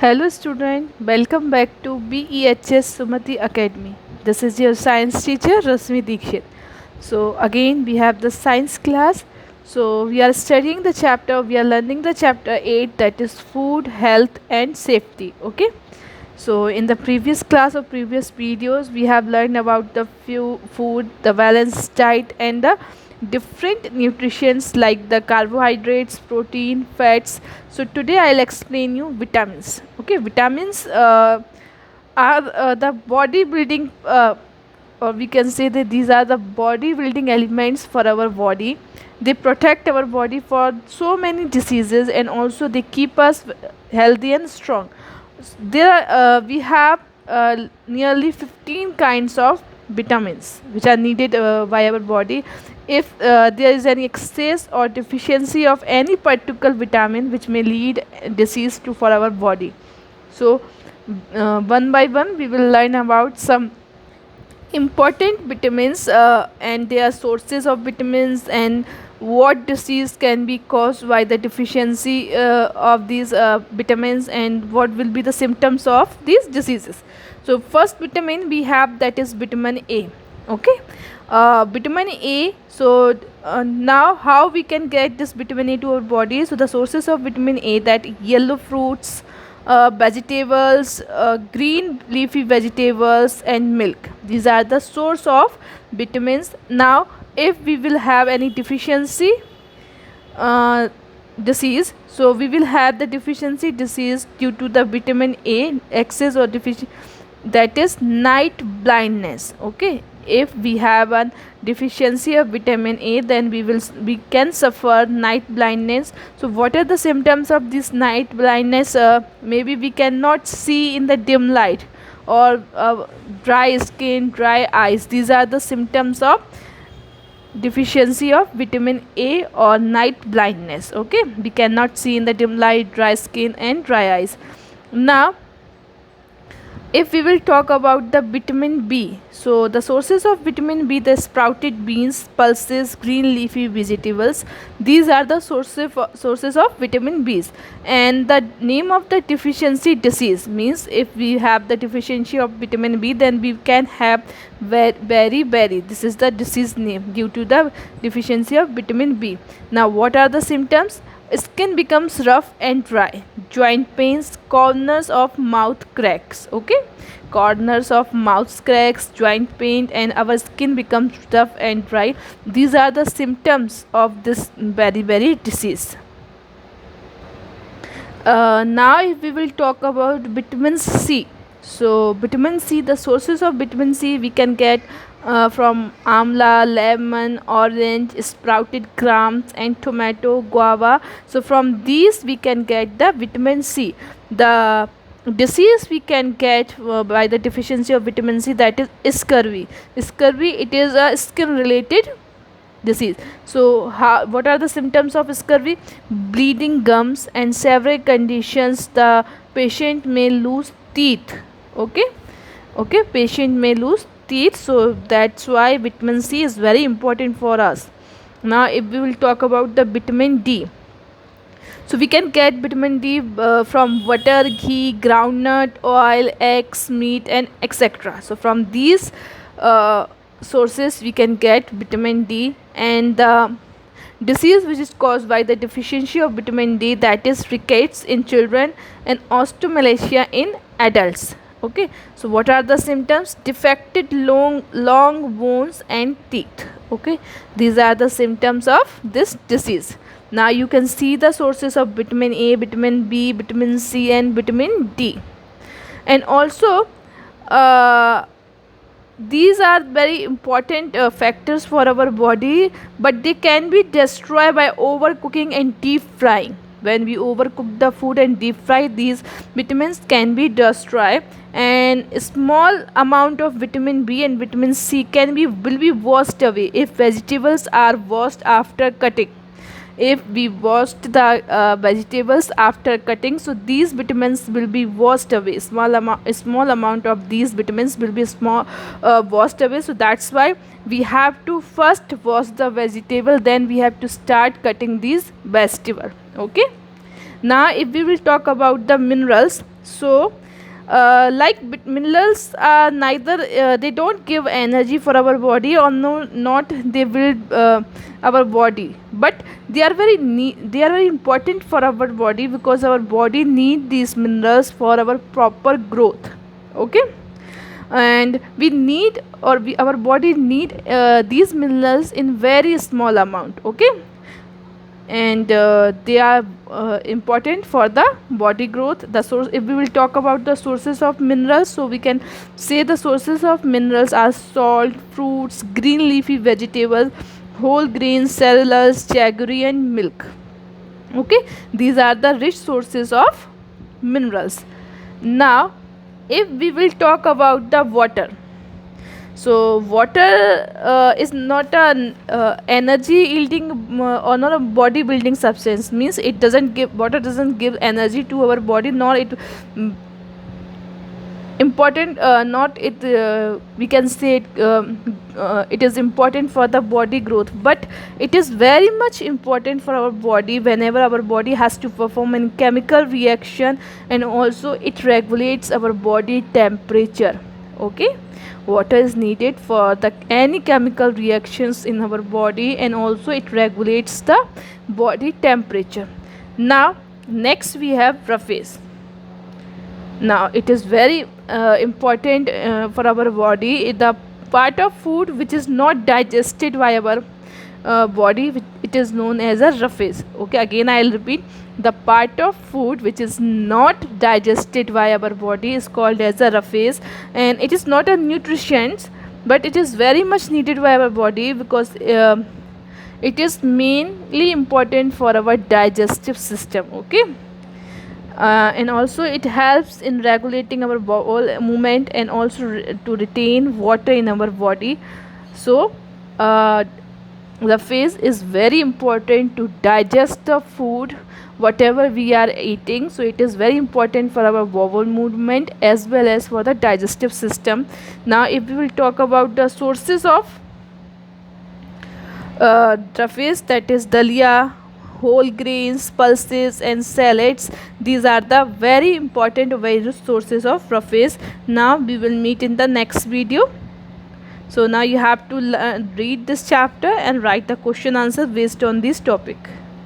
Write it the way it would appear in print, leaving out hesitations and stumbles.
Hello student, welcome back to BEHS Sumati Academy. This is your science teacher Rasmi Dikshit. So again we have the science class. So we are studying the chapter, we are learning the chapter 8, that is food, health and safety. Okay. So in the previous class or previous videos we have learned about the few food, the balanced diet and the different nutritions like the carbohydrates, protein, fats. So today I'll explain you vitamins. Okay, vitamins are the body building or we can say that these are the body building elements for our body. They protect our body for so many diseases and also they keep us healthy and strong. There we have nearly 15 kinds of vitamins which are needed by our body. If there is any excess or deficiency of any particular vitamin which may lead disease to for our body. So one by one we will learn about some important vitamins and their sources of vitamins and what disease can be caused by the deficiency of these vitamins and what will be the symptoms of these diseases. So first vitamin we have, that is vitamin A. Okay, vitamin A. So now how we can get this vitamin A to our body? So the sources of vitamin A, that yellow fruits, vegetables, green leafy vegetables and milk. These are the source of vitamins. Now if we will have any deficiency uh, disease, so we will have the deficiency disease due to the vitamin A excess or deficiency, that is night blindness. Okay, if we have a deficiency of vitamin A, then we can suffer night blindness. So what are the symptoms of this night blindness? Maybe we cannot see in the dim light, or dry skin, dry eyes. These are the symptoms of deficiency of vitamin A or night blindness. Okay, we cannot see in the dim light, dry skin and dry eyes. Now if we will talk about the vitamin B, so the sources of vitamin B, the sprouted beans, pulses, green leafy vegetables. These are the sources of vitamin B's. And the name of the deficiency disease means if we have the deficiency of vitamin B, then we can have beriberi. This is the disease name due to the deficiency of vitamin B. Now what are the symptoms? Skin becomes rough and dry, joint pains, corners of mouth cracks. Okay, corners of mouth cracks, joint pain and our skin becomes rough and dry. These are the symptoms of this beriberi disease. Now if we will talk about vitamin C. So vitamin C, the sources of vitamin C we can get from amla, lemon, orange, sprouted grams and tomato, guava. So from these we can get the vitamin C. The disease we can get by the deficiency of vitamin C, that is scurvy. Scurvy, it is a skin related disease. So what are the symptoms of scurvy? Bleeding gums and several conditions. The patient may lose teeth. Okay, patient may lose teeth. So that's why vitamin C is very important for us. Now if we will talk about the vitamin D, so we can get vitamin D from butter, ghee, groundnut oil, eggs, meat and etc. So from these sources we can get vitamin D. And the disease which is caused by the deficiency of vitamin D, that is rickets in children and osteomalacia in adults. Okay, so what are the symptoms? Defected long bones and teeth. Okay, these are the symptoms of this disease. Now you can see the sources of vitamin A, vitamin B, vitamin C and vitamin D. And also these are very important factors for our body, but they can be destroyed by overcooking and deep frying. When we overcook the food and deep fry, these vitamins can be destroyed. And a small amount of vitamin B and vitamin C will be washed away if vegetables are washed after cutting. If we washed the vegetables after cutting, so these vitamins will be washed away. A small amount of these vitamins will be washed away. So that's why we have to first wash the vegetable, then we have to start cutting these vegetable. Okay, now if we will talk about the minerals, So minerals are neither they don't give energy for our body, or no, not they build our body, but they are very important for our body, because our body need these minerals for our proper growth. Okay, and we need, our body need these minerals in very small amount. Okay, and they are important for the body growth. The source, if we will talk about the sources of minerals, so we can say the sources of minerals are salt, fruits, green leafy vegetables, whole grains, cellulose, jaggery, and milk. Okay, these are the rich sources of minerals. Now if we will talk about the water, so water is not an energy yielding or not a body building substance. Means it doesn't give, water doesn't give energy to our body, nor it mm, important, not it we can say it is important for the body growth, but it is very much important for our body whenever our body has to perform a chemical reaction, and also it regulates our body temperature. Okay, water is needed for the any chemical reactions in our body, and also it regulates the body temperature. Now next we have roughage. Now it is very important for our body, the part of food which is not digested by our body, it is known as a roughage. Okay, again I'll repeat, the part of food which is not digested by our body is called as a roughage, and it is not a nutrition, but it is very much needed by our body, because it is mainly important for our digestive system. Okay, and also it helps in regulating our bowel movement, and also to retain water in our body. So the phase is very important to digest the food whatever we are eating, so it is very important for our bowel movement as well as for the digestive system. Now if we will talk about the sources of traffic, that is dalia, whole grains, pulses, and salads. These are the very important various sources of traffic. Now we will meet in the next video. So now you have to read this chapter and write the question answer based on this topic.